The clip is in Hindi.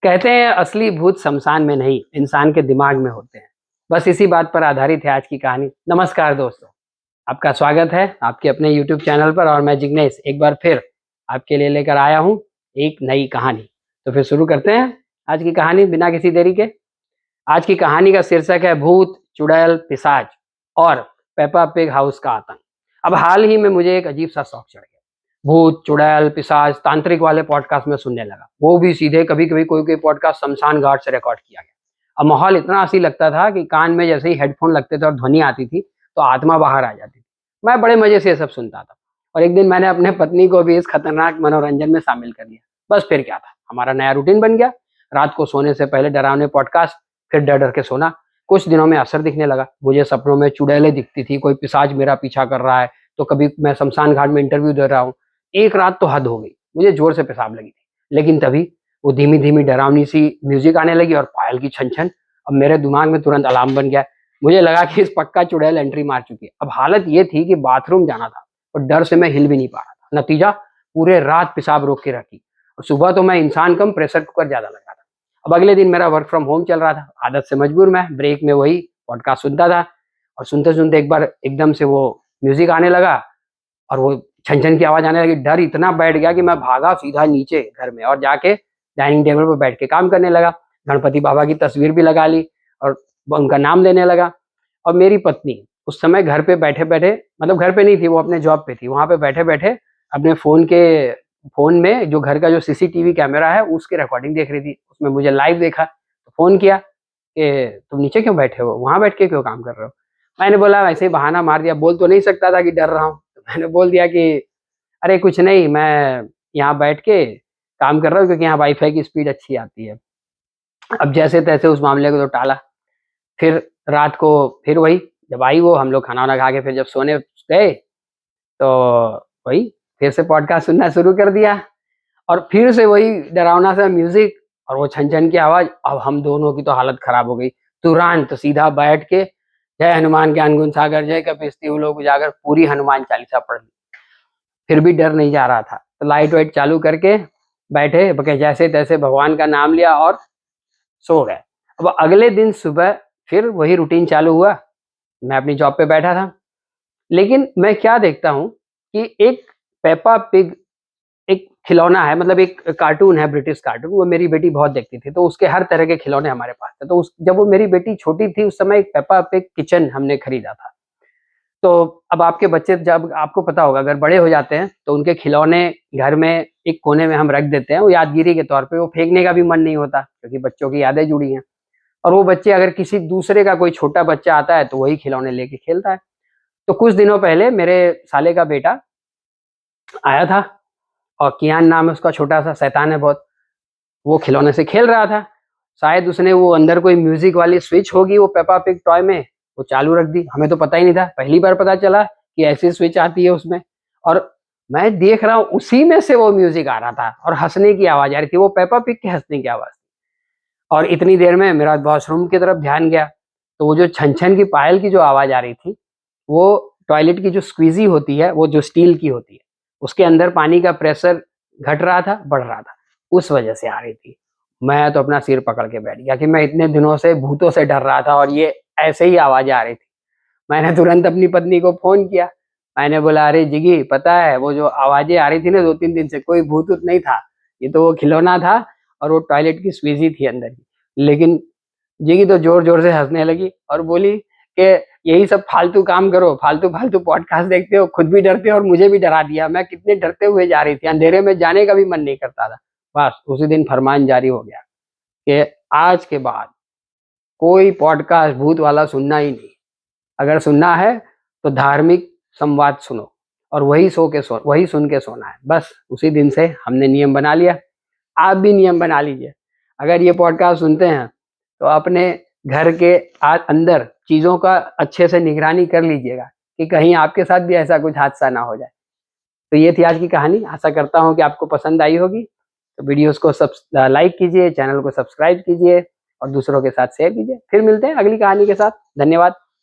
कहते हैं असली भूत शमशान में नहीं, इंसान के दिमाग में होते हैं। बस इसी बात पर आधारित है आज की कहानी। नमस्कार दोस्तों, आपका स्वागत है आपके अपने यूट्यूब चैनल पर और मैं जिग्नेश एक बार फिर आपके लिए लेकर आया हूँ एक नई कहानी। तो फिर शुरू करते हैं आज की कहानी बिना किसी देरी के। आज की कहानी का शीर्षक है भूत, चुड़ैल, पिशाच और पेपा पिग हाउस का आतंक। अब हाल ही में मुझे एक अजीब सा शौक चढ़ गया। भूत, चुड़ैल, पिशाच, तांत्रिक वाले पॉडकास्ट में सुनने लगा। वो भी सीधे, कभी कभी कोई कोई पॉडकास्ट शमशान घाट से रिकॉर्ड किया गया। अब माहौल इतना हंसी लगता था कि कान में जैसे ही हेडफोन लगते थे और ध्वनि आती थी तो आत्मा बाहर आ जाती थी। मैं बड़े मजे से ये सब सुनता था और एक दिन मैंने अपने पत्नी को भी इस खतरनाक मनोरंजन में शामिल कर लिया। बस फिर क्या था, हमारा नया रूटीन बन गया। रात को सोने से पहले डरावने पॉडकास्ट, फिर डर डर के सोना। कुछ दिनों में असर दिखने लगा। मुझे सपनों में चुड़ैलें दिखती थी, कोई पिशाच मेरा पीछा कर रहा है, तो कभी मैं शमशान घाट में इंटरव्यू दे रहा हूँ। एक रात तो हद हो गई, मुझे जोर से पेशाब लगी थी। लेकिन तभी वो धीमी धीमी डरावनी सी म्यूजिक आने लगी और पायल की छन छन। अब मेरे दिमाग में तुरंत अलार्म बन गया। मुझे लगा कि इस पक्का चुड़ैल एंट्री मार चुकी है। अब हालत ये थी कि बाथरूम जाना था और डर से मैं हिल भी नहीं पा रहा था। नतीजा, पूरे रात पेशाब रोक के रखी और सुबह तो मैं इंसान कम प्रेशर कुकर ज्यादा लगा था। अब अगले दिन मेरा वर्क फ्रॉम होम चल रहा था। आदत से मजबूर मैं ब्रेक में वही पॉडकास्ट सुनता था और सुनते सुनते एक बार एकदम से वो म्यूजिक आने लगा और वो छन छन की आवाज आने लगी। डर इतना बैठ गया कि मैं भागा सीधा नीचे घर में और जाके डाइनिंग टेबल पर बैठ के काम करने लगा। गणपति बाबा की तस्वीर भी लगा ली और उनका नाम लेने लगा। और मेरी पत्नी उस समय घर पे बैठे बैठे, मतलब घर पे नहीं थी, वो अपने जॉब पे थी, वहां पे बैठे बैठे अपने फोन में जो घर का जो सीसीटीवी कैमरा है उसकी रिकॉर्डिंग देख रही थी। उसमें मुझे लाइव देखा तो फोन किया कि तुम नीचे क्यों बैठे हो, वहां बैठ के क्यों काम कर रहे हो। मैंने बोला, ऐसे ही बहाना मार दिया। बोल तो नहीं सकता था कि डर रहा हूँ, तो मैंने बोल दिया कि अरे कुछ नहीं, मैं यहाँ बैठ के काम कर रहा हूँ क्योंकि यहाँ वाईफाई की स्पीड अच्छी आती है। अब जैसे तैसे उस मामले को तो टाला। फिर रात को फिर वही, जब आई वो, हम लोग खाना वाना खा के फिर जब सोने गए तो वही फिर से पॉडकास्ट सुनना शुरू कर दिया और फिर से वही डरावना सा म्यूजिक और वो छन छन की आवाज। अब हम दोनों की तो हालत खराब हो गई। तुरंत सीधा बैठ के जय हनुमान ज्ञान गुण सागर, जय कपीसती लोग उजागर, पूरी हनुमान चालीसा पढ़ ली। फिर भी डर नहीं जा रहा था तो लाइट वाइट चालू करके बैठे बके, जैसे तैसे भगवान का नाम लिया और सो गए। अब अगले दिन सुबह फिर वही रूटीन चालू हुआ। मैं अपनी जॉब पे बैठा था, लेकिन मैं क्या देखता हूँ कि एक पेपा पिग एक खिलौना है, मतलब एक कार्टून है, ब्रिटिश कार्टून। वो मेरी बेटी बहुत देखती थी तो उसके हर तरह के खिलौने हमारे पास थे। तो जब वो मेरी बेटी छोटी थी उस समय एक पेपा पिग किचन हमने खरीदा था। तो अब आपके बच्चे, जब आपको पता होगा, अगर बड़े हो जाते हैं तो उनके खिलौने घर में एक कोने में हम रख देते हैं, वो यादगिरी के तौर पे। वो फेंकने का भी मन नहीं होता क्योंकि बच्चों की यादें जुड़ी हैं। और वो बच्चे, अगर किसी दूसरे का कोई छोटा बच्चा आता है तो वही खिलौने लेके खेलता है। तो कुछ दिनों पहले मेरे साले का बेटा आया था और कियान नाम है उसका, छोटा सा शैतान है बहुत। वो खिलौने से खेल रहा था। शायद उसने वो अंदर कोई म्यूजिक वाली स्विच होगी वो पेपा पिग टॉय में, वो चालू रख दी। हमें तो पता ही नहीं था, पहली बार पता चला कि ऐसी स्विच आती है उसमें। और मैं देख रहा हूँ उसी में से वो म्यूजिक आ रहा था और हंसने की आवाज आ रही थी, वो पेपा पिग के हंसने की आवाज। और इतनी देर में मेरा वॉशरूम की तरफ ध्यान गया तो वो जो छन छन की पायल की जो आवाज आ रही थी, वो टॉयलेट की जो स्क्वीजी होती है, वो जो स्टील की होती है, उसके अंदर पानी का प्रेशर घट रहा था, बढ़ रहा था, उस वजह से आ रही थी। मैं तो अपना सिर पकड़ के बैठ गया कि मैं इतने दिनों से भूतों से डर रहा था और ये ऐसे ही आवाजें आ रही थी। मैंने तुरंत अपनी पत्नी को फोन किया। मैंने बोला, अरे जिगी, पता है वो जो आवाजें आ रही थी ना 2-3 दिन से, कोई भूत ऊत नहीं था, ये तो वो खिलौना था और वो टॉयलेट की स्क्वीजी थी अंदर की। लेकिन जिगी तो जोर जोर से हंसने लगी और बोली कि यही सब फालतू काम करो, फालतू फालतू पॉडकास्ट देखते हो, खुद भी डरते हो और मुझे भी डरा दिया। मैं कितने डरते हुए जा रही थी, अंधेरे में जाने का भी मन नहीं करता था। बस उसी दिन फरमान जारी हो गया कि आज के बाद कोई पॉडकास्ट भूत वाला सुनना ही नहीं। अगर सुनना है तो धार्मिक संवाद सुनो और वही सुन के सोना है। बस उसी दिन से हमने नियम बना लिया। आप भी नियम बना लीजिए। अगर ये पॉडकास्ट सुनते हैं तो अपने घर के अंदर चीज़ों का अच्छे से निगरानी कर लीजिएगा कि कहीं आपके साथ भी ऐसा कुछ हादसा ना हो जाए। तो ये थी आज की कहानी। आशा करता हूँ कि आपको पसंद आई होगी। तो वीडियोस को लाइक कीजिए, चैनल को सब्सक्राइब कीजिए और दूसरों के साथ शेयर कीजिए। फिर मिलते हैं अगली कहानी के साथ। धन्यवाद।